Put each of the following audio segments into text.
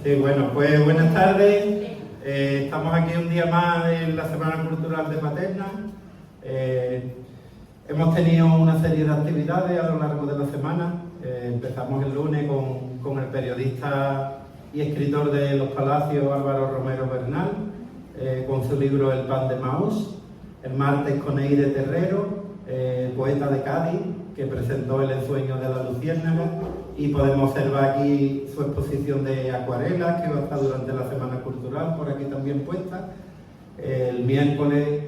Sí, bueno, pues buenas tardes. Estamos aquí un día más en la Semana Cultural de Paterna. Hemos tenido una serie de actividades a lo largo de la semana. Empezamos el lunes con el periodista y escritor de Los Palacios, Álvaro Romero Bernal, con su libro El pan de Maús. El martes con Eire Terrero, poeta de Cádiz, que presentó El ensueño de la luciérnaga, y podemos observar aquí su exposición de acuarelas, que va a estar durante la Semana Cultural, por aquí también puesta. El miércoles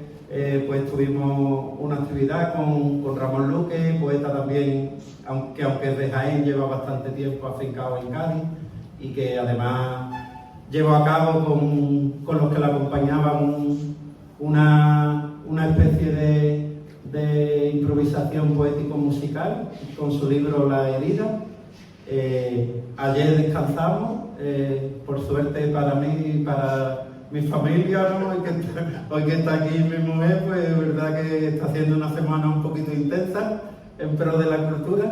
pues tuvimos una actividad con Ramón Luque, poeta también, aunque es de Jaén, lleva bastante tiempo afincado en Cádiz, y que además llevó a cabo con los que la acompañaban una especie de improvisación poético-musical con su libro La herida. Ayer descansamos, por suerte para mí y para mi familia, ¿no? Hoy que está aquí mi mujer, pues es verdad que está haciendo una semana un poquito intensa en pro de la cultura,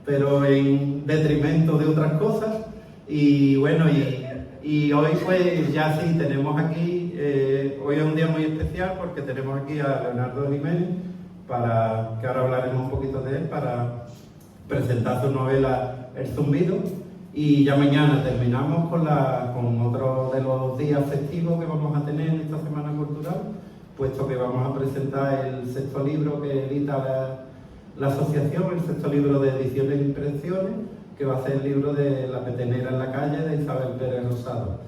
pero en detrimento de otras cosas. Y bueno, y hoy pues ya sí tenemos aquí, hoy es un día muy especial porque tenemos aquí a Leonardo Jiménez, para que ahora hablaremos un poquito de él, para presentar su novela El zumbido. Y ya mañana terminamos con otro de los días festivos que vamos a tener en esta Semana Cultural, puesto que vamos a presentar el sexto libro que edita la asociación, el sexto libro de ediciones e impresiones, que va a ser el libro de La petenera en la calle, de Isabel Pérez Rosado,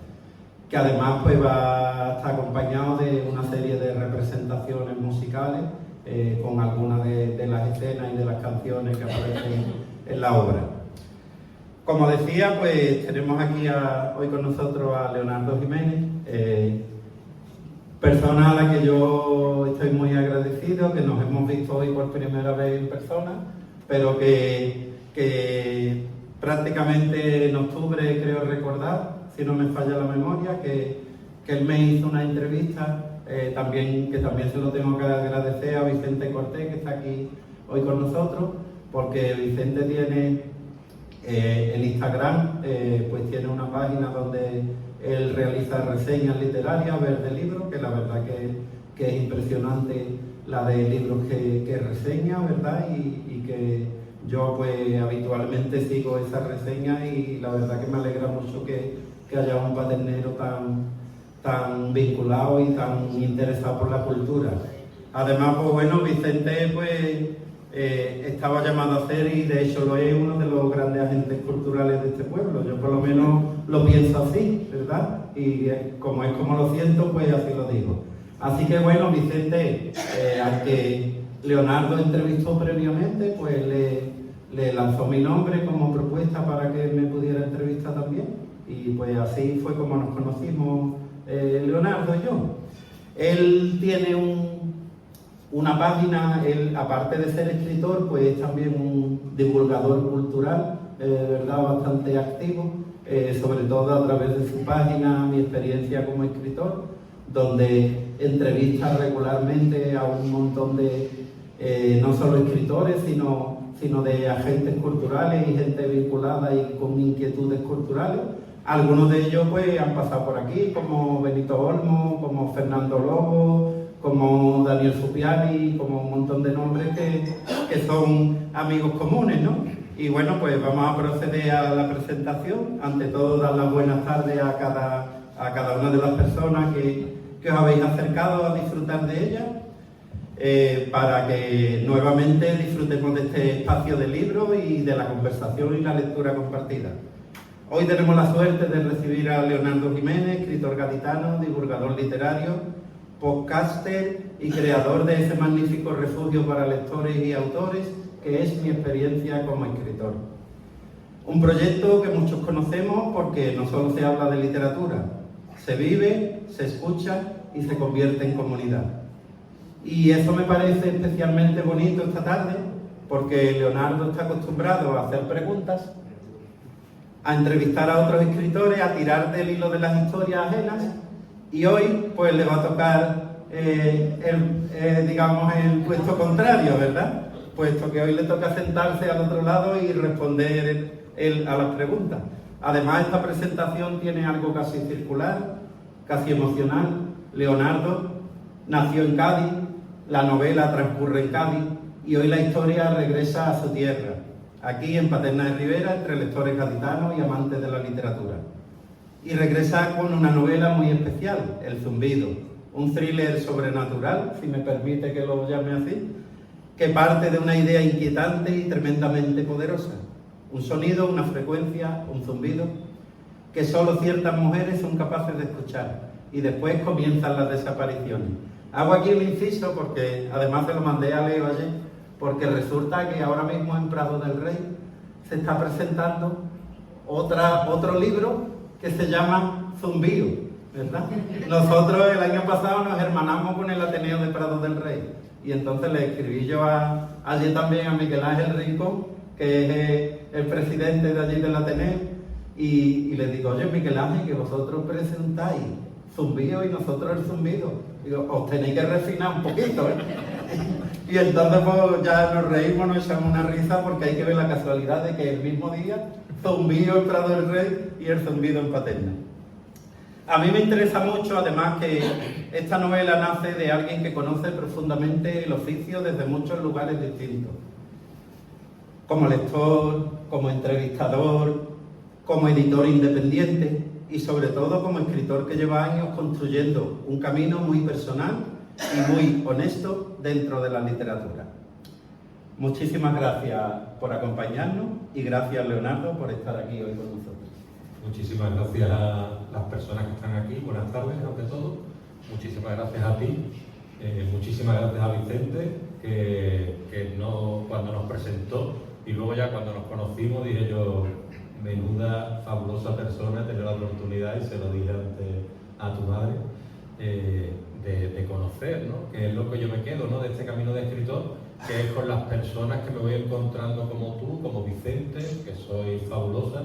que además pues va a estar acompañado de una serie de representaciones musicales con algunas de las escenas y de las canciones que aparecen en la obra. Como decía, pues tenemos aquí hoy con nosotros a Leonardo Jiménez, persona a la que yo estoy muy agradecido, que nos hemos visto hoy por primera vez en persona, pero que prácticamente en octubre, creo recordar, si no me falla la memoria, que él me hizo una entrevista, que también se lo tengo que agradecer a Vicente Cortés, que está aquí hoy con nosotros, porque Vicente tiene en Instagram, pues tiene una página donde él realiza reseñas literarias, Verde Libro, que la verdad que es impresionante la de libros que reseña, ¿verdad? Y que yo pues habitualmente sigo esas reseñas, y la verdad que me alegra mucho que haya un paternero tan vinculado y tan interesado por la cultura. Además, pues bueno, Vicente pues estaba llamado a ser, y de hecho lo es, uno de los grandes agentes culturales de este pueblo. Yo por lo menos lo pienso así, ¿verdad? Y como es como lo siento, pues así lo digo. Así que bueno, Vicente, al que Leonardo entrevistó previamente, pues le lanzó mi nombre como propuesta para que me pudiera entrevistar también. Y pues así fue como nos conocimos Leonardo y yo. Él tiene una página, él, aparte de ser escritor, pues es también un divulgador cultural, ¿verdad? Bastante activo, sobre todo a través de su página Mi experiencia como escritor, donde entrevista regularmente a un montón de, no solo escritores, sino de agentes culturales y gente vinculada y con inquietudes culturales. Algunos de ellos pues han pasado por aquí, como Benito Olmo, como Fernando Lobo, como Daniel Supiani, como un montón de nombres que son amigos comunes, ¿no? Y bueno, pues vamos a proceder a la presentación. Ante todo, dar las buenas tardes a cada una de las personas que os habéis acercado a disfrutar de ella, para que nuevamente disfrutemos de este espacio de libro y de la conversación y la lectura compartida. Hoy tenemos la suerte de recibir a Leonardo Jiménez, escritor gaditano, divulgador literario, podcaster y creador de ese magnífico refugio para lectores y autores que es Mi experiencia como escritor. Un proyecto que muchos conocemos porque no solo se habla de literatura, se vive, se escucha y se convierte en comunidad. Y eso me parece especialmente bonito esta tarde, porque Leonardo está acostumbrado a hacer preguntas, a entrevistar a otros escritores, a tirar del hilo de las historias ajenas, y hoy pues le va a tocar digamos el puesto contrario, ¿verdad? Puesto que hoy le toca sentarse al otro lado y responder él a las preguntas. Además, esta presentación tiene algo casi circular, casi emocional. Leonardo nació en Cádiz, la novela transcurre en Cádiz y hoy la historia regresa a su tierra, aquí en Paterna de Ribera, entre lectores gaditanos y amantes de la literatura. Y regresa con una novela muy especial, El Zumbido, un thriller sobrenatural, si me permite que lo llame así, que parte de una idea inquietante y tremendamente poderosa. Un sonido, una frecuencia, un zumbido, que solo ciertas mujeres son capaces de escuchar. Y después comienzan las desapariciones. Hago aquí un inciso porque además se lo mandé a Leo ayer, porque resulta que ahora mismo en Prado del Rey se está presentando otro libro que se llama Zumbío, ¿verdad? Nosotros el año pasado nos hermanamos con el Ateneo de Prado del Rey y entonces le escribí yo allí también a Miguel Ángel Rincón, que es el presidente de allí del Ateneo, y le digo, oye Miguel Ángel, que vosotros presentáis Zumbío y nosotros el Zumbido. Digo, os tenéis que refinar un poquito, ¿eh? Y entonces pues, ya nos reímos, nos echamos una risa porque hay que ver la casualidad de que el mismo día Zumbío en Prado del Rey y el Zumbido en Paterna. A mí me interesa mucho, además, que esta novela nace de alguien que conoce profundamente el oficio desde muchos lugares distintos. Como lector, como entrevistador, como editor independiente y sobre todo como escritor que lleva años construyendo un camino muy personal y muy honesto dentro de la literatura. Muchísimas gracias por acompañarnos y gracias, Leonardo, por estar aquí hoy con nosotros. Muchísimas gracias a las personas que están aquí. Buenas tardes, ante todo. Muchísimas gracias a ti. Muchísimas gracias a Vicente, que cuando nos presentó y luego ya cuando nos conocimos dije yo, menuda fabulosa persona, tener la oportunidad, y se lo dije antes a tu madre, de conocer, ¿no? Que es lo que yo me quedo, ¿no? De este camino de escritor, que es con las personas que me voy encontrando como tú, como Vicente, que soy fabulosa,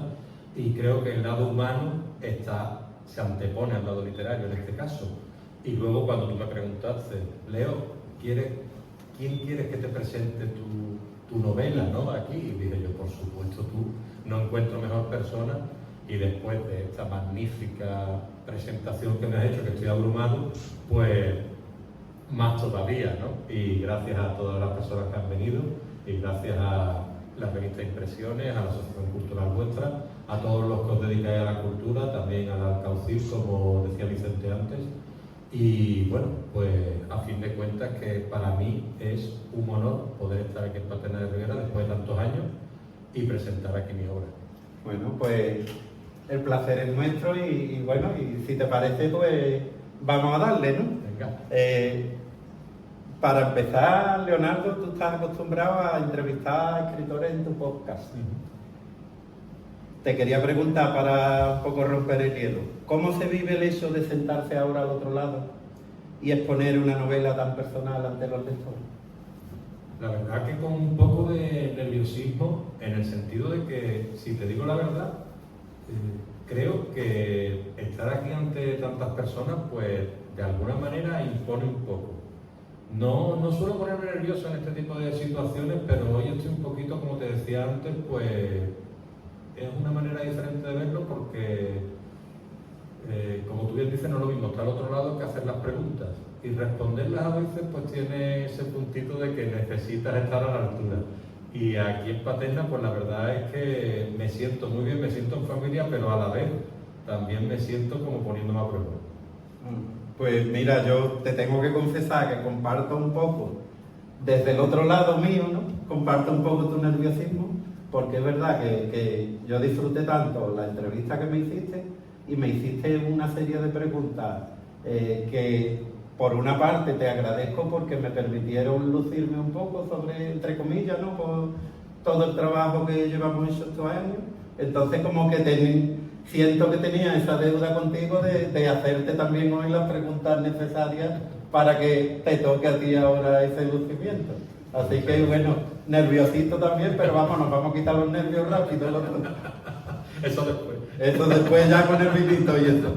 y creo que el lado humano se antepone al lado literario en este caso. Y luego cuando tú me preguntaste, Leo, ¿quién quieres que te presente tu novela, ¿no? Aquí, y dije yo, por supuesto tú, no encuentro mejor persona, y después de esta magnífica presentación que me has hecho, que estoy abrumado, pues más todavía, ¿no? Y gracias a todas las personas que han venido, y gracias a la revista Impresiones, a la Asociación Cultural Vuestra, a todos los que os dedicáis a la cultura, también al Alcaucil, como decía Vicente antes. Y bueno, pues a fin de cuentas que para mí es un honor poder estar aquí en Paterna de Ribera después de tantos años y presentar aquí mi obra. Bueno, pues el placer es nuestro y bueno, y si te parece, pues vamos a darle, ¿no? Venga. Para empezar, Leonardo, tú estás acostumbrado a entrevistar a escritores en tu podcast. Te quería preguntar, para un poco romper el hielo, ¿cómo se vive el hecho de sentarse ahora al otro lado y exponer una novela tan personal ante los lectores? La verdad que con un poco de nerviosismo, en el sentido de que, si te digo la verdad, creo que estar aquí ante tantas personas, pues de alguna manera impone un poco. No suelo ponerme nervioso en este tipo de situaciones, pero hoy estoy un poquito, como te decía antes, pues es una manera diferente de verlo porque, como tú bien dices, no es lo mismo estar al otro lado que hacer las preguntas. Y responderlas a veces pues tiene ese puntito de que necesitas estar a la altura. Y aquí en Paterna pues la verdad es que me siento muy bien, me siento en familia, pero a la vez también me siento como poniéndome a prueba. Pues mira, yo te tengo que confesar que comparto un poco, desde el otro lado mío, ¿no? Comparto un poco tu nerviosismo, porque es verdad que yo disfruté tanto la entrevista que me hiciste y me hiciste una serie de preguntas que por una parte te agradezco porque me permitieron lucirme un poco sobre, entre comillas, ¿no? Por todo el trabajo que llevamos hecho estos años. Entonces como que siento que tenía esa deuda contigo de hacerte también hoy las preguntas necesarias para que te toque a ti ahora ese lucimiento. Así que bueno, nerviosito también, pero vamos, nos vamos a quitar los nervios rápido. Eso después. Eso después ya con el vinito y eso.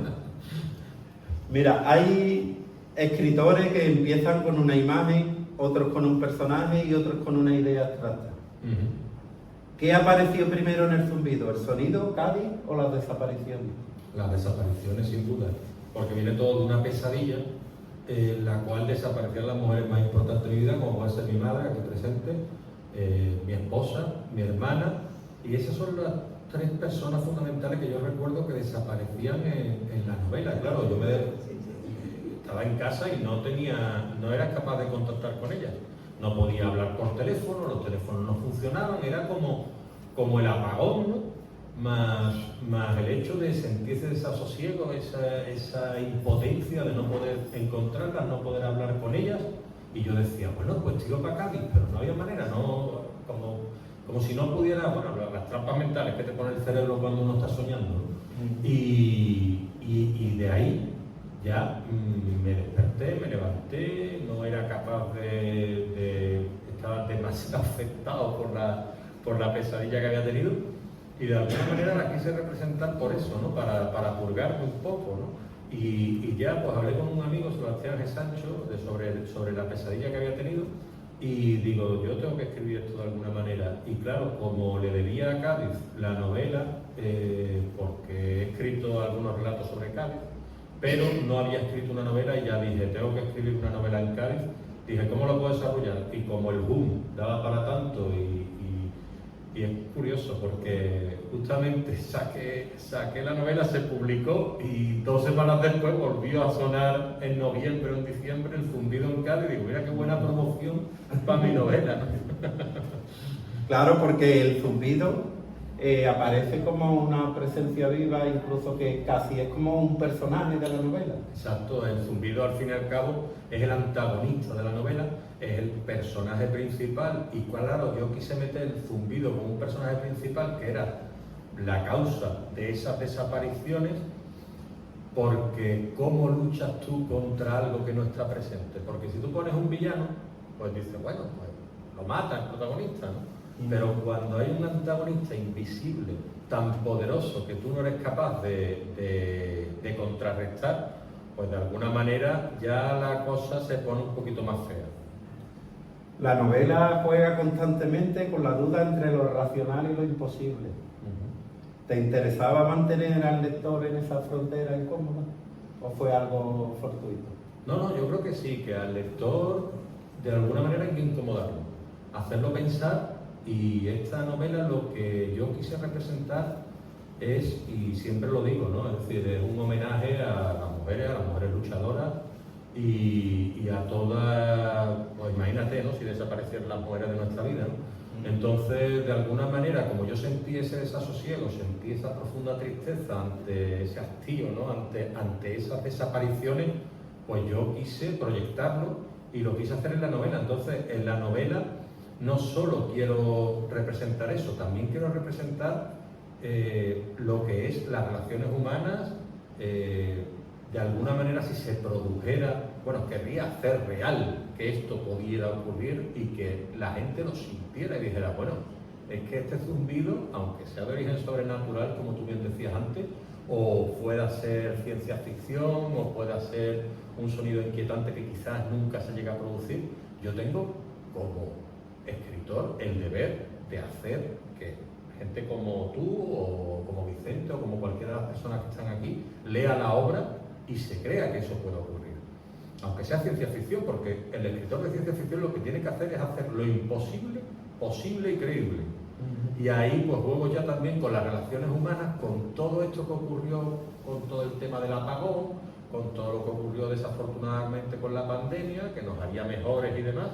Mira, hay escritores que empiezan con una imagen, otros con un personaje y otros con una idea abstracta. ¿Qué apareció primero en el zumbido? ¿El sonido, Cádiz o las desapariciones? Las desapariciones, sin duda, porque viene todo de una pesadilla en la cual desaparecían las mujeres más importantes de mi vida, como puede ser mi madre, aquí presente, mi esposa, mi hermana, y esas son las 3 personas fundamentales que yo recuerdo que desaparecían en las novelas. Claro, yo estaba en casa y no era capaz de contactar con ellas. No podía hablar por teléfono, los teléfonos no funcionaban, era como el apagón, ¿no? Más el hecho de sentirse desasosiego, esa impotencia de no poder encontrarlas, no poder hablar con ellas. Y yo decía, bueno, pues tiro para Cádiz, pero no había manera, no, como si no pudiera, bueno, las trampas mentales que te pone el cerebro cuando uno está soñando, ¿no? Y de ahí ya me desperté, me levanté, no era capaz estaba demasiado afectado por la pesadilla que había tenido, y de alguna manera la quise representar por eso, ¿no? Para purgarme un poco, ¿no? Y ya pues hablé con un amigo, Sebastián G. Sancho, sobre la pesadilla que había tenido, y digo, yo tengo que escribir esto de alguna manera. Y claro, como le debía a Cádiz la novela, porque he escrito algunos relatos sobre Cádiz, pero no había escrito una novela, y ya dije, tengo que escribir una novela en Cádiz. Dije, ¿cómo lo puedo desarrollar? Y como el boom daba para tanto, y es curioso porque justamente saqué la novela, se publicó, y 2 semanas después volvió a sonar en noviembre o en diciembre el zumbido en Cádiz. Y digo, mira qué buena promoción para mi novela, ¿no? Claro, porque el zumbido aparece como una presencia viva, incluso que casi es como un personaje de la novela. Exacto, el zumbido al fin y al cabo es el antagonista de la novela, es el personaje principal, y claro, yo quise meter el zumbido como un personaje principal que era la causa de esas desapariciones, porque ¿cómo luchas tú contra algo que no está presente? Porque si tú pones un villano, pues dices, bueno, pues lo mata el protagonista, ¿no? Pero cuando hay un antagonista invisible, tan poderoso, que tú no eres capaz de contrarrestar, pues de alguna manera ya la cosa se pone un poquito más fea. La novela juega constantemente con la duda entre lo racional y lo imposible. ¿Te interesaba mantener al lector en esa frontera incómoda? ¿O fue algo fortuito? No, yo creo que sí, que al lector de alguna manera hay que incomodarlo, hacerlo pensar. Y esta novela lo que yo quise representar es, y siempre lo digo, ¿no? Es decir, es un homenaje a las mujeres luchadoras, y a todas, pues imagínate, ¿no? Si desaparecieran las mujeres de nuestra vida, ¿no? Entonces, de alguna manera, como yo sentí ese desasosiego, sentí esa profunda tristeza ante ese hastío, ¿no? Ante esas desapariciones, pues yo quise proyectarlo y lo quise hacer en la novela. Entonces, en la novela no solo quiero representar eso, también quiero representar lo que es las relaciones humanas. De alguna manera, si se produjera, bueno, querría hacer real que esto pudiera ocurrir y que la gente lo sintiera y dijera, bueno, es que este zumbido, aunque sea de origen sobrenatural, como tú bien decías antes, o pueda ser ciencia ficción, o pueda ser un sonido inquietante que quizás nunca se llegue a producir, yo tengo como escritor el deber de hacer que gente como tú, o como Vicente, o como cualquiera de las personas que están aquí, lea la obra y se crea que eso pueda ocurrir. Aunque sea ciencia ficción, porque el escritor de ciencia ficción lo que tiene que hacer es hacer lo imposible, posible y creíble. Y ahí pues juego ya también con las relaciones humanas, con todo esto que ocurrió, con todo el tema del apagón, con todo lo que ocurrió desafortunadamente con la pandemia, que nos haría mejores y demás,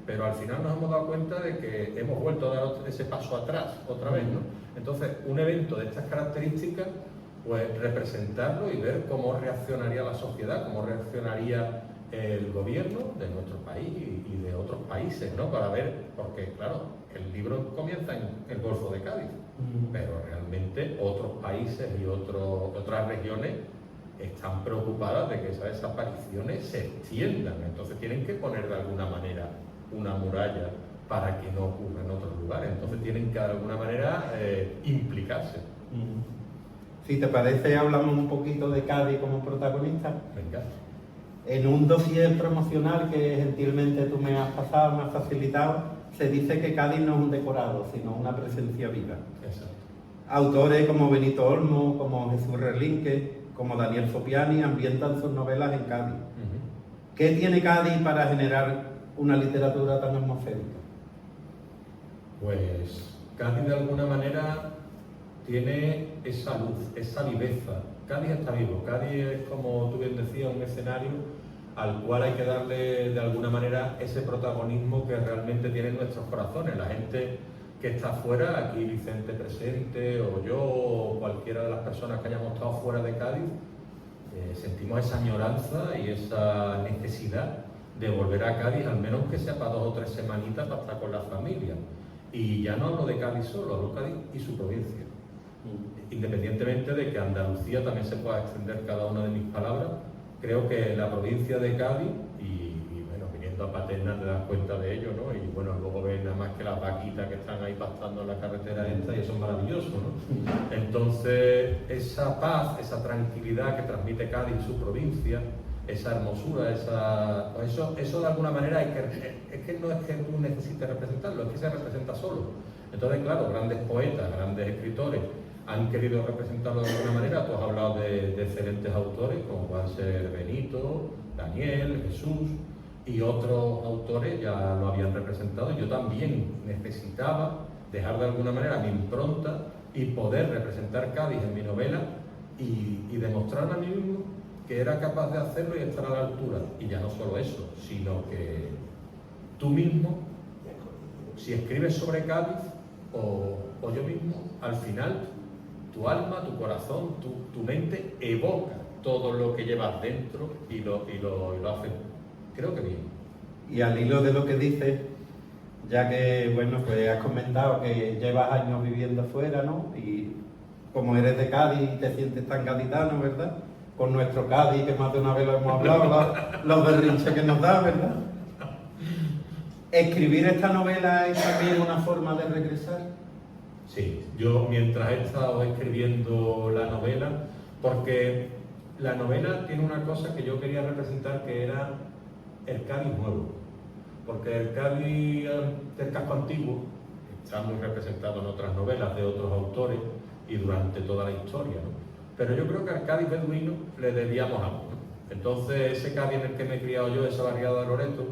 pero al final nos hemos dado cuenta de que hemos vuelto a dar ese paso atrás otra vez, ¿no? Entonces, un evento de estas características, pues representarlo y ver cómo reaccionaría la sociedad, cómo reaccionaría el gobierno de nuestro país y de otros países, ¿no? Para ver, porque claro, el libro comienza en el Golfo de Cádiz, pero realmente otros países y otras regiones están preocupadas de que esas desapariciones se extiendan. Entonces tienen que poner de alguna manera una muralla para que no ocurra en otros lugares. Entonces tienen que de alguna manera implicarse. Si te parece, hablamos un poquito de Cádiz como protagonista. Venga. En un dossier promocional que gentilmente tú me has pasado, me has facilitado, se dice que Cádiz no es un decorado, sino una presencia viva. Exacto. Autores como Benito Olmo, como Jesús Relinque, como Daniel Sopiani ambientan sus novelas en Cádiz. ¿Qué tiene Cádiz para generar una literatura tan atmosférica? Pues Cádiz de alguna manera tiene esa luz, esa viveza. Cádiz está vivo, Cádiz es, como tú bien decías, un escenario al cual hay que darle de alguna manera ese protagonismo que realmente tienen nuestros corazones. La gente que está fuera, aquí Vicente presente, o yo, o cualquiera de las personas que hayamos estado fuera de Cádiz, sentimos esa añoranza y esa necesidad de volver a Cádiz, al menos que sea para 2 o 3 semanitas para estar con la familia. Y ya no hablo de Cádiz solo, hablo de Cádiz y su provincia. Independientemente de que Andalucía también se pueda extender cada una de mis palabras, creo que la provincia de Cádiz, y bueno, viniendo a Paterna te das cuenta de ello, ¿no? Y bueno, luego ves nada más que las vaquitas que están ahí pastando en la carretera esta, y eso es maravilloso, ¿no? Entonces, esa paz, esa tranquilidad que transmite Cádiz y su provincia, esa hermosura, eso de alguna manera es que no es que tú necesites representarlo, es que se representa solo. Entonces, claro, grandes poetas, grandes escritores han querido representarlo de alguna manera. Tú has hablado de excelentes autores como pueden ser Benito, Daniel, Jesús y otros autores ya lo habían representado. Yo también necesitaba dejar de alguna manera mi impronta y poder representar Cádiz en mi novela y demostrarme a mí mismo que era capaz de hacerlo y estar a la altura. Y ya no solo eso, sino que tú mismo, si escribes sobre Cádiz o yo mismo, al final tu alma, tu corazón, tu mente evoca todo lo que llevas dentro y lo haces, creo que bien. Y al hilo de lo que dices, ya que, bueno, pues has comentado que llevas años viviendo fuera, ¿no? Y como eres de Cádiz y te sientes tan gaditano, ¿verdad? Con nuestro Cádiz, que más de una vez lo hemos hablado, los berrinches que nos da, ¿verdad? ¿Escribir esta novela es también una forma de regresar? Sí, yo mientras he estado escribiendo la novela, porque la novela tiene una cosa que yo quería representar, que era el Cádiz nuevo, porque el Cádiz del casco antiguo está muy representado en otras novelas de otros autores y durante toda la historia, ¿no? Pero yo creo que al Cádiz beduino le debíamos algo, ¿no? Entonces ese Cádiz en el que me he criado yo, esa barriada de Loreto,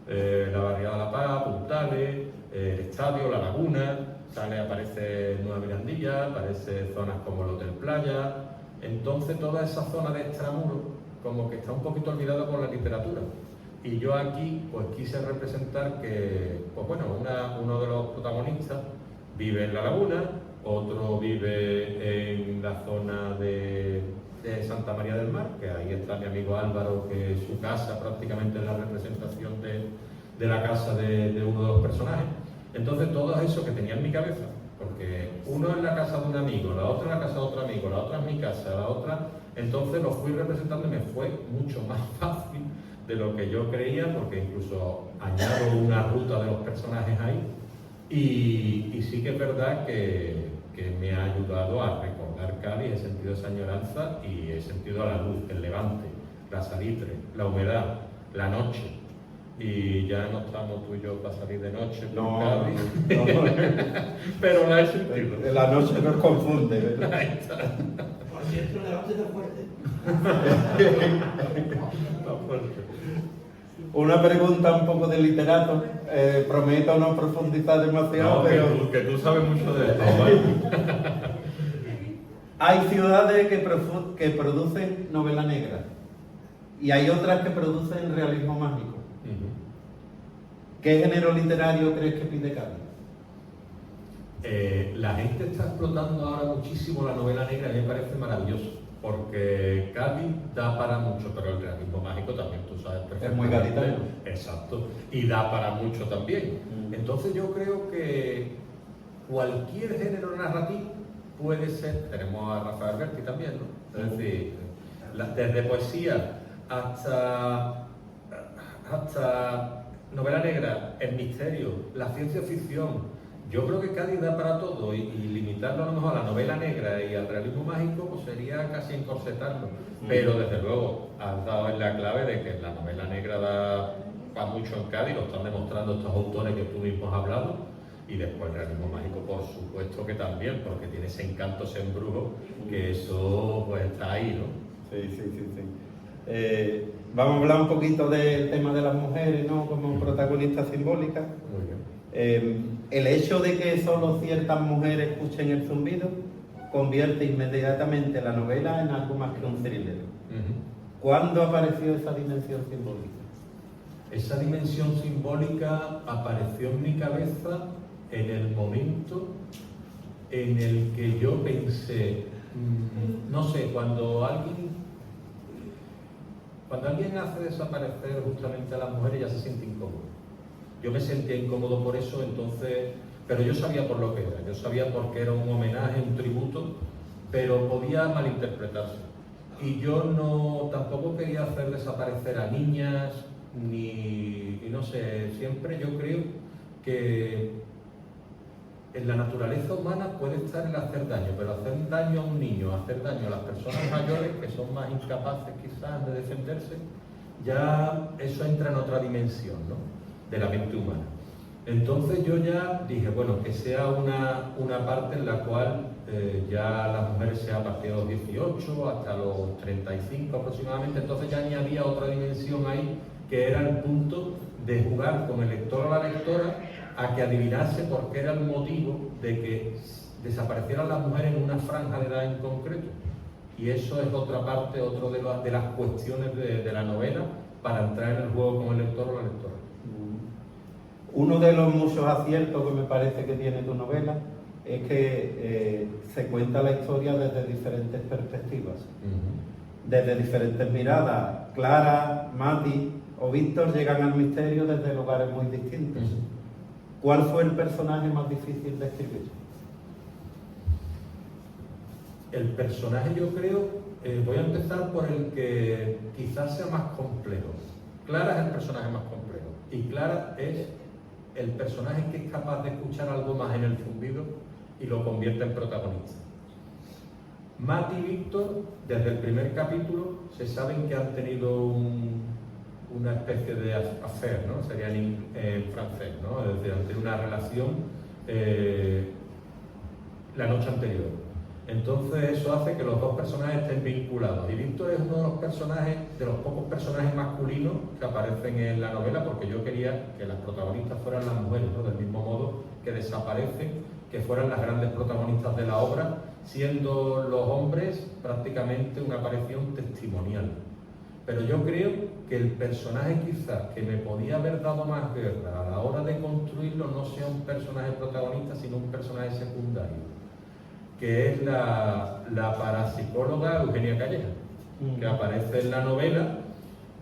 la barriada de La Paz, Puntales, el estadio, la laguna, aparece Nueva Mirandilla, aparece zonas como el Hotel Playa. Entonces toda esa zona de extramuro como que está un poquito olvidada por la literatura. Y yo aquí pues quise representar que, pues bueno, uno de los protagonistas vive en la laguna, otro vive en la zona de Santa María del Mar, que ahí está mi amigo Álvaro, que su casa prácticamente es la representación de la casa de uno de los personajes. Entonces todo eso que tenía en mi cabeza, porque uno es la casa de un amigo, la otra es la casa de otro amigo, la otra es mi casa, la otra... Entonces lo fui representando y me fue mucho más fácil de lo que yo creía, porque incluso añado una ruta de los personajes ahí, y sí que es verdad que me ha ayudado a recordar Cádiz, he sentido esa añoranza y he sentido la luz, el levante, la salitre, la humedad, la noche. Y ya no estamos tú y yo para salir de noche por Cádiz, no. Pero la he sentido. La noche nos confunde, ¿verdad? Ahí está. Por cierto, el levante está fuerte. Está fuerte. Una pregunta un poco de literato, prometo no profundizar demasiado, No, pero... que tú sabes mucho de esto, ¿vale? Hay ciudades que producen novela negra y hay otras que producen realismo mágico. ¿Qué género literario crees que pide Cádiz? La gente está explotando ahora muchísimo la novela negra, a mí me parece maravilloso, porque Cádiz da para mucho, pero el realismo mágico también, tú sabes perfectamente. Es muy gaditano. Exacto, y da para mucho también. Entonces yo creo que cualquier género narrativo puede ser, tenemos a Rafael Berti también, ¿no? Es decir, desde poesía hasta novela negra, el misterio, la ciencia ficción. Yo creo que Cádiz da para todo y limitarlo a lo mejor a la novela negra y al realismo mágico pues sería casi encorsetarlo. Pero desde luego has dado en la clave de que la novela negra da va mucho en Cádiz, lo están demostrando estos autores que tú mismo has hablado, y después el realismo mágico, por supuesto que también, porque tiene ese encanto, ese embrujo, que eso pues está ahí, ¿no? Sí, sí, sí, sí. Vamos a hablar un poquito del tema de las mujeres, ¿no? Como protagonistas simbólicas. Muy bien. El hecho de que solo ciertas mujeres escuchen el zumbido convierte inmediatamente la novela en algo más que un thriller. ¿Cuándo apareció esa dimensión simbólica? Esa dimensión simbólica apareció en mi cabeza en el momento en el que yo pensé, no sé, cuando alguien hace desaparecer justamente a las mujeres ya se siente incómodo. Yo me sentía incómodo por eso, entonces, pero yo sabía por lo que era, yo sabía por qué era un homenaje, un tributo, pero podía malinterpretarse. Y yo tampoco quería hacer desaparecer a niñas, y no sé, siempre yo creo que en la naturaleza humana puede estar el hacer daño, pero hacer daño a un niño, hacer daño a las personas mayores que son más incapaces quizás de defenderse, ya eso entra en otra dimensión, ¿no?, de la mente humana. Entonces yo ya dije, bueno, que sea una parte en la cual ya las mujeres sea a partir de los 18 hasta los 35 aproximadamente, entonces ya añadía otra dimensión ahí, que era el punto de jugar con el lector o la lectora a que adivinase por qué era el motivo de que desaparecieran las mujeres en una franja de edad en concreto. Y eso es otra parte, otro de las cuestiones de la novela para entrar en el juego con el lector o la lectora. Uno de los muchos aciertos que me parece que tiene tu novela es que se cuenta la historia desde diferentes perspectivas, desde diferentes miradas. Clara, Mati o Víctor llegan al misterio desde lugares muy distintos. ¿Cuál fue el personaje más difícil de escribir? El personaje, yo creo, voy a empezar por el que quizás sea más complejo. Clara es el personaje más complejo, y Clara es el personaje que es capaz de escuchar algo más en el zumbido y lo convierte en protagonista. Mati y Víctor, desde el primer capítulo, se saben que han tenido una especie de affair, ¿no? Sería en francés, ¿no? Es decir, han tenido una relación la noche anterior. Entonces eso hace que los dos personajes estén vinculados. Y Víctor es uno de los personajes, de los pocos personajes masculinos que aparecen en la novela, porque yo quería que las protagonistas fueran las mujeres, ¿no?, del mismo modo que desaparecen, que fueran las grandes protagonistas de la obra, siendo los hombres prácticamente una aparición testimonial. Pero yo creo que el personaje quizás que me podía haber dado más guerra a la hora de construirlo no sea un personaje protagonista, sino un personaje secundario, que es la parapsicóloga Eugenia Calleja, que aparece en la novela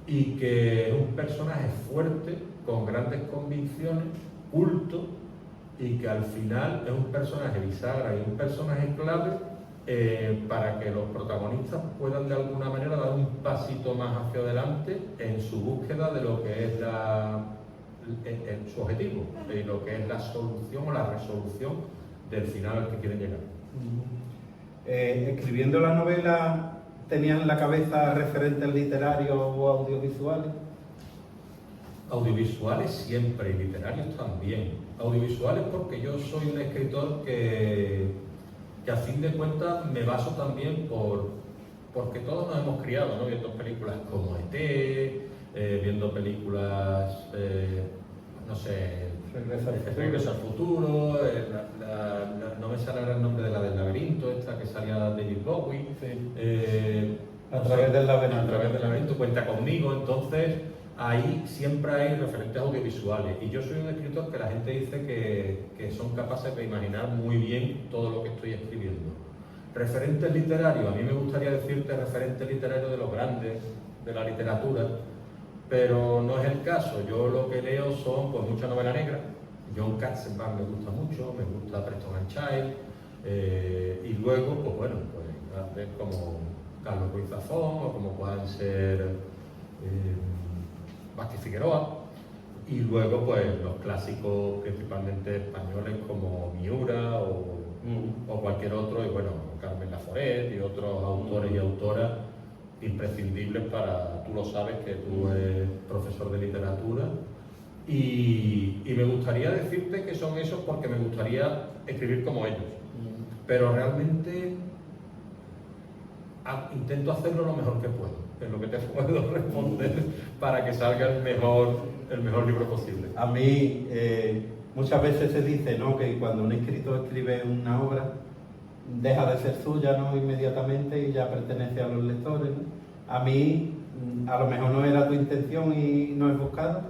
y que es un personaje fuerte, con grandes convicciones, culto, y que al final es un personaje bisagra y un personaje clave para que los protagonistas puedan de alguna manera dar un pasito más hacia adelante en su búsqueda de lo que es su objetivo, de lo que es la solución o la resolución del final al que quieren llegar. Escribiendo la novela, ¿tenían en la cabeza referentes literarios o audiovisuales? Audiovisuales siempre, y literarios también. Audiovisuales porque yo soy un escritor que a fin de cuentas me baso también porque todos nos hemos criado, ¿no?, viendo películas como E.T., viendo películas, no sé, Regreso al futuro, no me sale ahora el nombre de la del laberinto, esta que salía David Bowie. Sí. A través del laberinto. Cuenta conmigo. Entonces ahí siempre hay referentes audiovisuales, y yo soy un escritor que la gente dice que son capaces de imaginar muy bien todo lo que estoy escribiendo. Referentes literarios, a mí me gustaría decirte referentes literarios de los grandes de la literatura, pero no es el caso. Yo lo que leo son pues mucha novela negra. John Katzenbach me gusta mucho, me gusta Preston and Child, y luego pues bueno, pues como Carlos Ruiz Zafón, o como puedan ser Vázquez Figueroa, y luego pues los clásicos principalmente españoles como Miura o cualquier otro, y bueno, Carmen Laforet y otros autores y autoras imprescindibles para, tú lo sabes, que tú eres profesor de literatura, y me gustaría decirte que son esos porque me gustaría escribir como ellos, pero realmente intento hacerlo lo mejor que puedo, es lo que te puedo responder para que salga el mejor libro posible. A mí muchas veces se dice, ¿no?, que cuando un escritor escribe una obra deja de ser suya, ¿no?, inmediatamente, y ya pertenece a los lectores, ¿no? A mí, a lo mejor no era tu intención y no es buscado,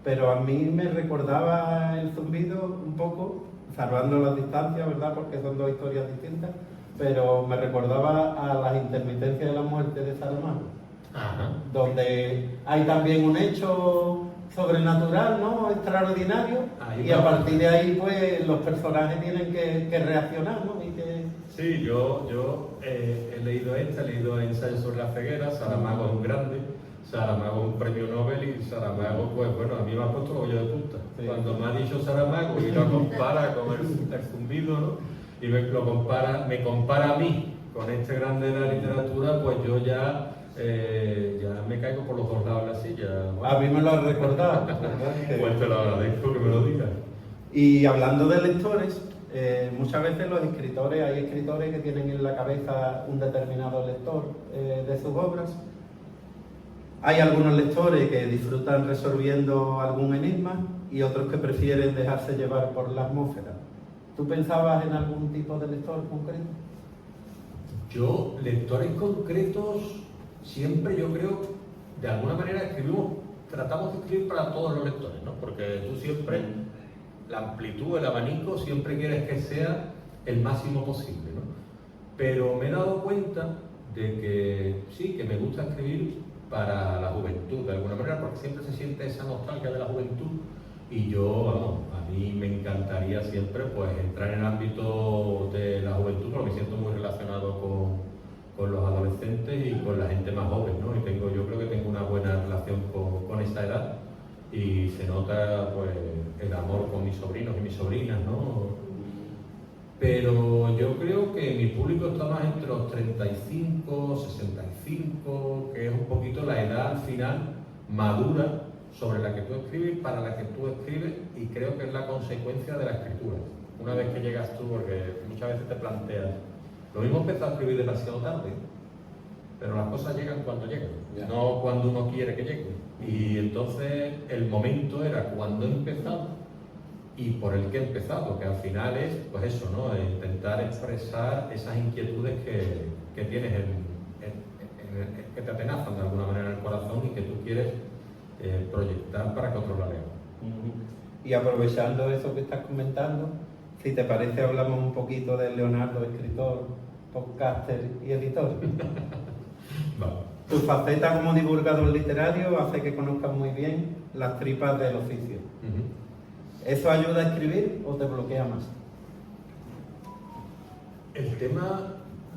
pero a mí me recordaba El Zumbido un poco, salvando las distancias, ¿verdad?, porque son dos historias distintas, pero me recordaba a Las intermitencias de la muerte de Saramago. Ajá. Donde hay también un hecho sobrenatural, ¿no?, extraordinario, Ahí y a va. partir de ahí pues los personajes tienen que reaccionar, ¿no? Sí, yo he leído Ensayo sobre la ceguera. Saramago es un grande, Saramago es un premio Nobel, y Saramago, pues bueno, a mí me ha puesto bollo de punta. Sí. Cuando me ha dicho Saramago y lo compara con el Zumbido, ¿no?, y me compara a mí con este grande de la literatura, pues yo ya me caigo por los dos lados de la silla. Bueno, A mí me lo has recordado, ¿verdad? pues te lo agradezco que me lo digas. Y hablando de lectores, muchas veces hay escritores que tienen en la cabeza un determinado lector de sus obras. Hay algunos lectores que disfrutan resolviendo algún enigma y otros que prefieren dejarse llevar por la atmósfera. ¿Tú pensabas en algún tipo de lector concreto? Yo, lectores concretos, siempre yo creo, de alguna manera tratamos de escribir para todos los lectores, ¿no? Porque tú siempre, la amplitud, el abanico, siempre quieres que sea el máximo posible, ¿no? Pero me he dado cuenta de que sí, que me gusta escribir para la juventud, de alguna manera, porque siempre se siente esa nostalgia de la juventud, y yo, vamos, a mí me encantaría siempre pues entrar en el ámbito de la juventud, porque me siento muy relacionado con los adolescentes y con la gente más joven, ¿no? Y yo creo que tengo una buena relación con esa edad, y se nota pues el amor con mis sobrinos y mis sobrinas, ¿no? Pero yo creo que mi público está más entre los 35, 65, que es un poquito la edad al final madura sobre la que tú escribes, para la que tú escribes, y creo que es la consecuencia de la escritura. Una vez que llegas tú, porque muchas veces te planteas, lo mismo empezó a escribir demasiado tarde, pero las cosas llegan cuando llegan, no cuando uno quiere que lleguen. Y entonces el momento era cuando he empezado y por el que he empezado, que al final es, pues eso, ¿no?, intentar expresar esas inquietudes que tienes que te atenazan de alguna manera en el corazón y que tú quieres proyectar para que otros la lean. Y aprovechando eso que estás comentando, si te parece hablamos un poquito de Leonardo, escritor, podcaster y editor. Vale. Tu faceta como divulgador literario hace que conozcas muy bien las tripas del oficio. ¿Eso ayuda a escribir o te bloquea más? El tema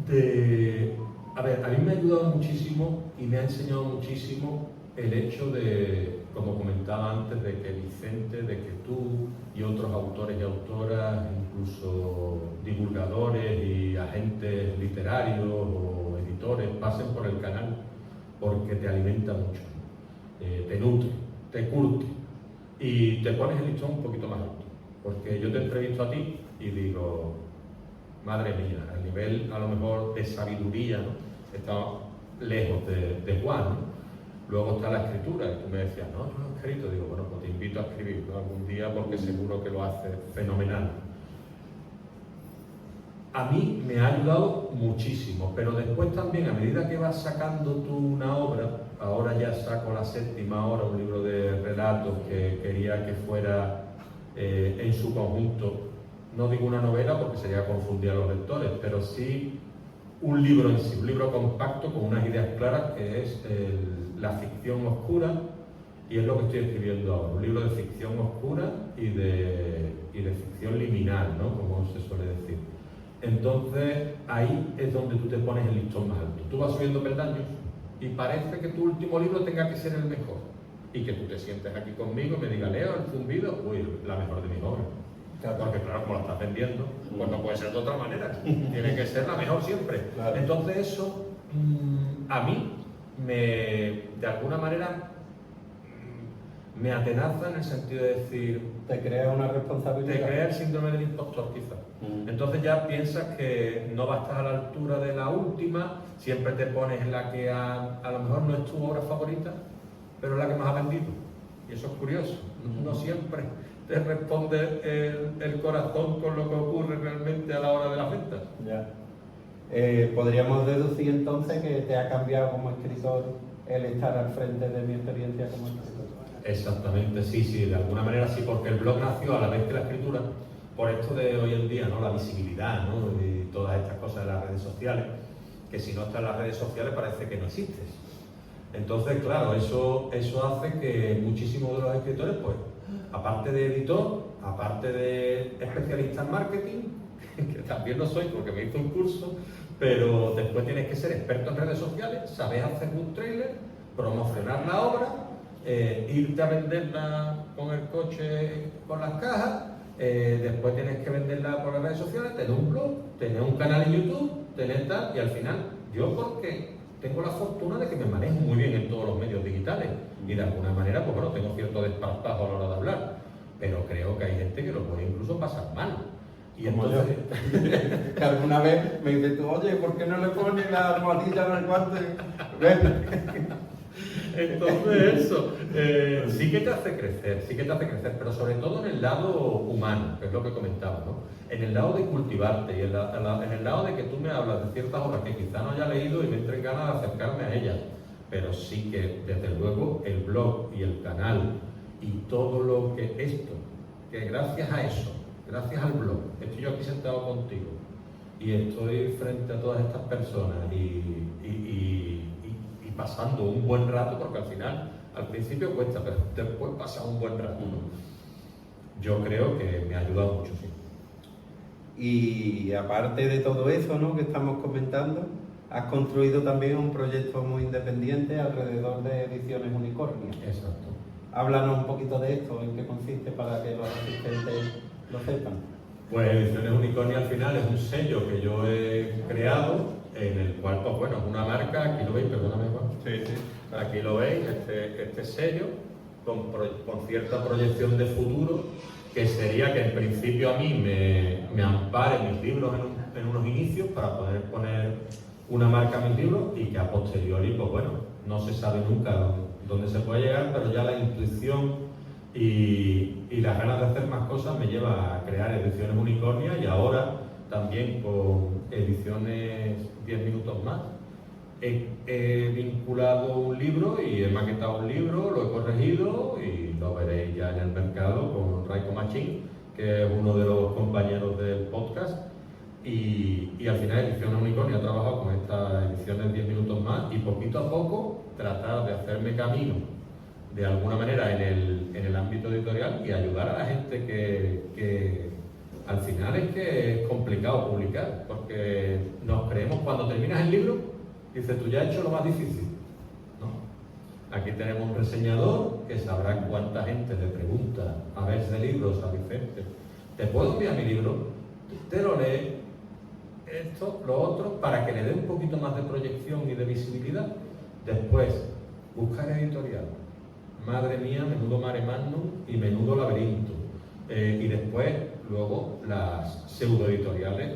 de... A ver, a mí me ha ayudado muchísimo y me ha enseñado muchísimo el hecho de, como comentaba antes, de que Vicente, de que tú y otros autores y autoras, incluso divulgadores y agentes literarios o editores, pasen por el canal, porque te alimenta mucho, te nutre, te curte y te pones el listón un poquito más alto. Porque yo te entrevisto a ti y digo, madre mía, a nivel a lo mejor de sabiduría, ¿no?, está lejos de Juan, ¿no? Luego está la escritura, y tú me decías, no, tú no has escrito. Digo, bueno, pues te invito a escribir, ¿no?, algún día, porque seguro que lo haces fenomenal. A mí me ha ayudado muchísimo, pero después también, a medida que vas sacando tú una obra, ahora ya saco la 7ª hora, un libro de relatos que quería que fuera en su conjunto, no digo una novela porque sería confundir a los lectores, pero sí un libro en sí, un libro compacto con unas ideas claras, que es la ficción oscura, y es lo que estoy escribiendo ahora, un libro de ficción oscura y de ficción liminal, ¿no?, como se suele decir. Entonces ahí es donde tú te pones el listón más alto. Tú vas subiendo peldaños y parece que tu último libro tenga que ser el mejor, y que tú te sientes aquí conmigo y me digas, Leo, El Zumbido, uy, la mejor de mis obras. Porque claro, como la estás vendiendo, pues no puede ser de otra manera, tiene que ser la mejor siempre. Claro. Entonces eso a mí de alguna manera me atenaza en el sentido de decir, Te crea una te responsabilidad. crea el síndrome del impostor quizás. Entonces ya piensas que no va a estar a la altura de la última, siempre te pones en la que a lo mejor no es tu obra favorita, pero es la que más ha vendido. Y eso es curioso, no siempre te responde el corazón con lo que ocurre realmente a la hora de las ventas. Ya. Podríamos deducir entonces que te ha cambiado como escritor el estar al frente de mi experiencia como escritor. Exactamente, sí, de alguna manera sí, porque el blog nació a la vez que la escritura, por esto de hoy en día, ¿no? La visibilidad, ¿no? Y todas estas cosas de las redes sociales, que si no estás en las redes sociales parece que no existes. Entonces, claro, eso hace que muchísimos de los escritores, pues, aparte de editor, aparte de especialista en marketing, que también lo soy porque me hice un curso, pero después tienes que ser experto en redes sociales, sabes hacer un trailer, promocionar la obra, irte a venderla con el coche, con las cajas, después tienes que venderla por las redes sociales, tener un blog, tener un canal en YouTube, tener tal, y al final, yo porque tengo la fortuna de que me manejo muy bien en todos los medios digitales, y de alguna manera, pues bueno, tengo cierto desparpajo a la hora de hablar, pero creo que hay gente que lo puede incluso pasar mal. Y Como entonces, que alguna vez me dices tú, oye, ¿por qué no le pones la almohadilla en el guante? Ven. entonces eso, sí que te hace crecer, pero sobre todo en el lado humano, que es lo que comentaba, ¿no? En el lado de cultivarte y en el lado de que tú me hablas de ciertas obras que quizá no haya leído y me entren ganas de acercarme a ellas, pero sí que desde luego el blog y el canal y todo lo que esto, que gracias a eso, gracias al blog, estoy yo aquí sentado contigo y estoy frente a todas estas personas y pasando un buen rato, porque al final, al principio cuesta, pero después pasa un buen rato, ¿no? Yo creo que me ha ayudado mucho, sí. Y aparte de todo eso, ¿no?, que estamos comentando, has construido también un proyecto muy independiente alrededor de Ediciones Unicornio. Exacto. Háblanos un poquito de esto, en qué consiste para que los asistentes lo sepan. Pues Ediciones Unicornio al final es un sello que yo he creado, en el cual, pues bueno, es una marca, aquí lo veis, perdóname Juan. Sí. Aquí lo veis, este sello, con cierta proyección de futuro, que sería que en principio a mí me ampare mis libros en unos inicios para poder poner una marca a mis libros y que a posteriori, pues bueno, no se sabe nunca dónde se puede llegar, pero ya la intuición y las ganas de hacer más cosas me lleva a crear Ediciones Unicornia y ahora también con Ediciones 10 minutos más. He vinculado un libro y he maquetado un libro, lo he corregido y lo veréis ya en el mercado con Raiko Machín, que es uno de los compañeros del podcast. Y al final Ediciones Unicornio ha trabajado con estas ediciones 10 minutos más y poquito a poco tratar de hacerme camino de alguna manera en el ámbito editorial y ayudar a la gente que al final es que es complicado publicar, porque nos creemos cuando terminas el libro, dices tú ya has hecho lo más difícil, ¿no? Aquí tenemos un reseñador que sabrá cuánta gente le pregunta a ver ese libro, a Vicente, ¿te puedo enviar mi libro? Te lo lees, esto, lo otro, para que le dé un poquito más de proyección y de visibilidad. Después, buscar editorial. Madre mía, menudo mare magnum y menudo laberinto. Y después, luego, las pseudoeditoriales,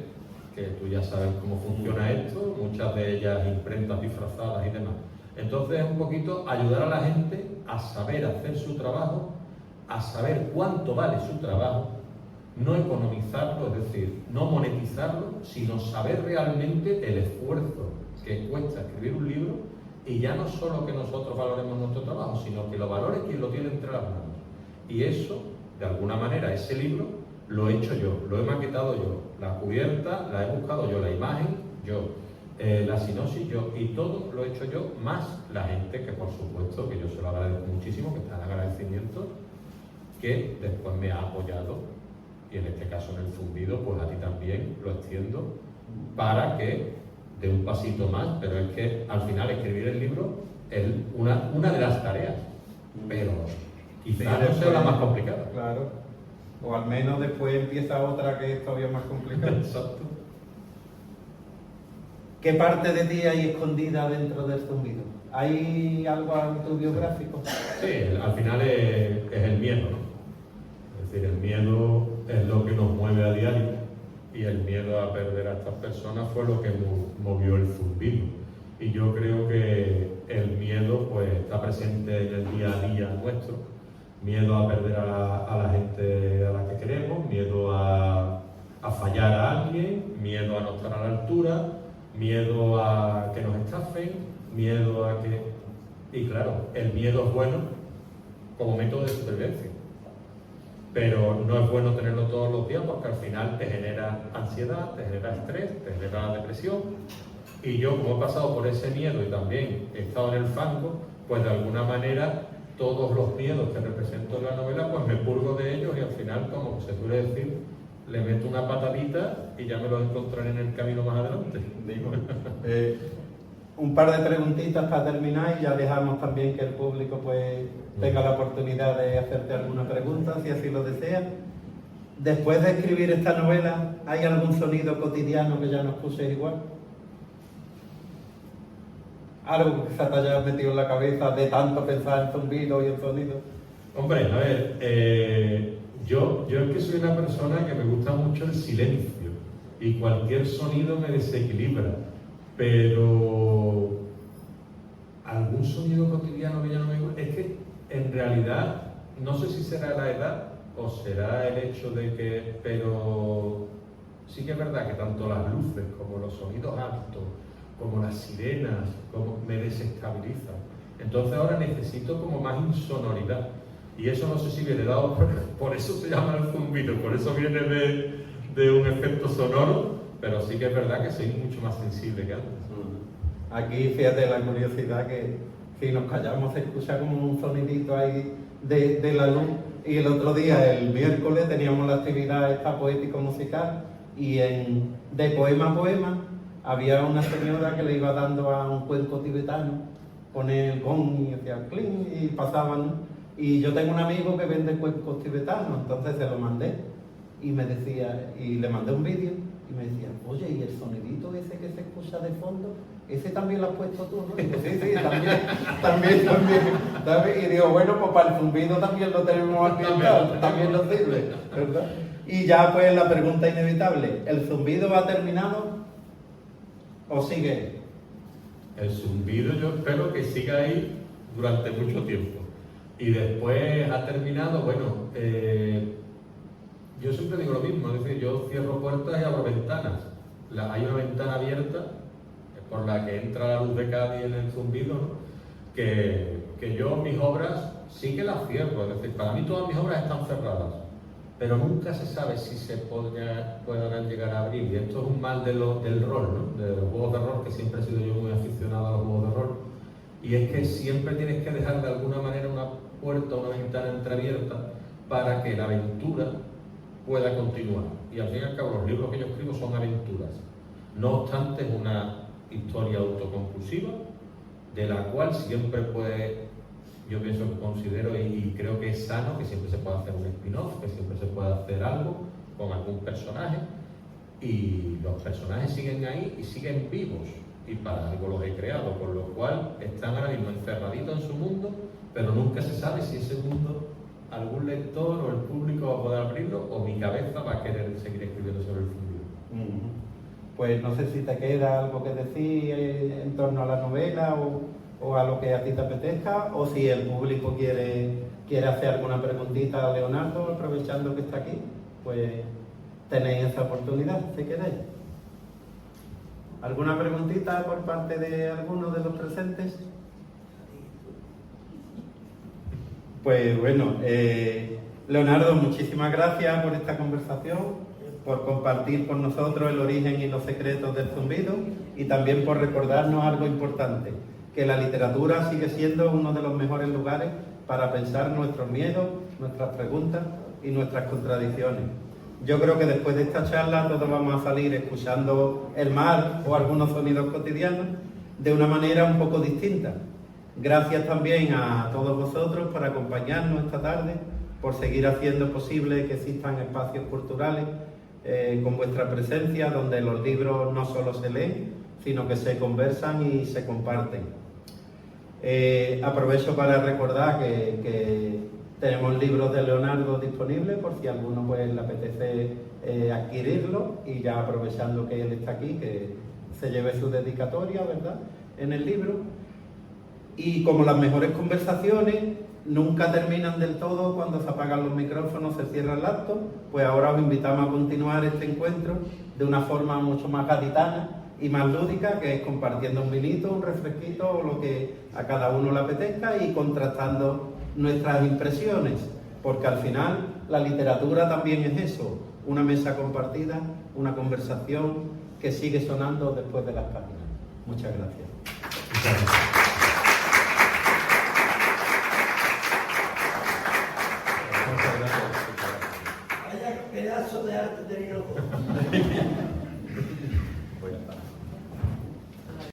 que tú ya sabes cómo funciona esto, muchas de ellas imprentas disfrazadas y demás. Entonces, es un poquito ayudar a la gente a saber hacer su trabajo, a saber cuánto vale su trabajo, no economizarlo, es decir, no monetizarlo, sino saber realmente el esfuerzo que cuesta escribir un libro y ya no solo que nosotros valoremos nuestro trabajo, sino que lo valore quien lo tiene entre las manos. Y eso, de alguna manera, ese libro lo he hecho yo, lo he maquetado yo, la cubierta la he buscado yo, la imagen yo, la sinopsis yo, y todo lo he hecho yo, más la gente que por supuesto, que yo se lo agradezco muchísimo, que está en agradecimiento, que después me ha apoyado. Y en este caso en el zumbido, pues a ti también lo extiendo para que dé un pasito más, pero es que al final escribir el libro es una de las tareas, pero quizás no sea la más complicada. Claro, o al menos después empieza otra que es todavía más complicada. Exacto. ¿Qué parte de ti hay escondida dentro del zumbido? ¿Hay algo autobiográfico? Sí, al final es el miedo, ¿no? Es decir, el miedo es lo que nos mueve a diario y el miedo a perder a estas personas fue lo que movió el zumbido. Y yo creo que el miedo pues está presente en el día a día nuestro. Miedo a perder a la gente a la que queremos, miedo a fallar a alguien, miedo a no estar a la altura, miedo a que nos estafen, miedo a que... Y claro, el miedo es bueno como método de supervivencia, pero no es bueno tenerlo todos los días porque al final te genera ansiedad, te genera estrés, te genera depresión. Y yo, como he pasado por ese miedo y también he estado en el fango, pues de alguna manera todos los miedos que represento en la novela, pues me purgo de ellos y al final, como se suele decir, le meto una patadita y ya me lo encontraré en el camino más adelante. Un par de preguntitas para terminar y ya dejamos también que el público pues tenga la oportunidad de hacerte alguna pregunta, si así lo desea. Después de escribir esta novela, ¿hay algún sonido cotidiano que ya no escuches igual? Algo que se te haya metido en la cabeza de tanto pensar en zumbido y en sonido. Hombre, a ver, yo es que soy una persona que me gusta mucho el silencio y cualquier sonido me desequilibra, pero algún sonido cotidiano que ya no me gusta, es que en realidad no sé si será la edad o será el hecho de que, pero sí que es verdad que tanto las luces como los sonidos altos, como las sirenas, como me desestabilizan. Entonces ahora necesito como más insonoridad. Y eso no sé si viene dado, por eso se llama el zumbido, por eso viene de un efecto sonoro, pero sí que es verdad que soy mucho más sensible que antes. Aquí fíjate la curiosidad que si nos callamos se escucha como un sonidito ahí de la luz. Y el otro día, el miércoles, teníamos la actividad esta poético-musical y de poema a poema había una señora que le iba dando a un cuenco tibetano, pone el gong y hacía cling y pasaban, ¿no? Y yo tengo un amigo que vende cuencos tibetanos, entonces se lo mandé y me decía, y le mandé un vídeo y me decía, oye, ¿y el sonidito ese que se escucha de fondo, ese también lo has puesto tú, no? Y digo, sí, también. Y digo, bueno, pues para el zumbido también lo tenemos ambientado, también nos sirve, ¿verdad? Y ya pues la pregunta inevitable, ¿el zumbido ha terminado o sigue? El zumbido yo espero que siga ahí durante mucho tiempo. Y después ha terminado, bueno, yo siempre digo lo mismo, es decir, yo cierro puertas y abro ventanas. Hay una ventana abierta por la que entra la luz de Cádiz en el zumbido, ¿no? que yo mis obras sí que las cierro, es decir, para mí todas mis obras están cerradas, pero nunca se sabe si se podrán llegar a abrir. Y esto es un mal del rol, ¿no? De los juegos de rol, que siempre he sido yo muy aficionado a los juegos de rol. Y es que siempre tienes que dejar de alguna manera una puerta, una ventana entreabierta para que la aventura pueda continuar. Y al fin y al cabo los libros que yo escribo son aventuras. No obstante, es una historia autoconclusiva de la cual siempre puede, yo pienso, considero y creo que es sano que siempre se pueda hacer un spin-off, que siempre se pueda hacer algo con algún personaje y los personajes siguen ahí y siguen vivos. Y para algo los he creado, con lo cual están ahora mismo encerraditos en su mundo, pero nunca se sabe si ese mundo algún lector o el público va a poder abrirlo o mi cabeza va a querer seguir escribiendo sobre el zumbido. Pues no sé si te queda algo que decir en torno a la novela o a lo que a ti te apetezca, o si el público quiere hacer alguna preguntita a Leonardo, aprovechando que está aquí, pues tenéis esa oportunidad, si queréis. ¿Alguna preguntita por parte de alguno de los presentes? Pues bueno, Leonardo, muchísimas gracias por esta conversación, por compartir con nosotros el origen y los secretos del zumbido y también por recordarnos algo importante, que la literatura sigue siendo uno de los mejores lugares para pensar nuestros miedos, nuestras preguntas y nuestras contradicciones. Yo creo que después de esta charla todos vamos a salir escuchando el mar o algunos sonidos cotidianos de una manera un poco distinta. Gracias también a todos vosotros por acompañarnos esta tarde, por seguir haciendo posible que existan espacios culturales con vuestra presencia, donde los libros no solo se leen, sino que se conversan y se comparten. Aprovecho para recordar que tenemos libros de Leonardo disponibles por si a alguno pues, le apetece adquirirlo, y ya aprovechando que él está aquí, que se lleve su dedicatoria, ¿verdad?, en el libro. Y como las mejores conversaciones nunca terminan del todo, cuando se apagan los micrófonos, se cierra el acto, pues ahora os invitamos a continuar este encuentro de una forma mucho más gaditana y más lúdica, que es compartiendo un vinito, un refresquito o lo que a cada uno le apetezca, y contrastando nuestras impresiones, porque al final la literatura también es eso, una mesa compartida, una conversación que sigue sonando después de las páginas. Muchas gracias. Muchas gracias.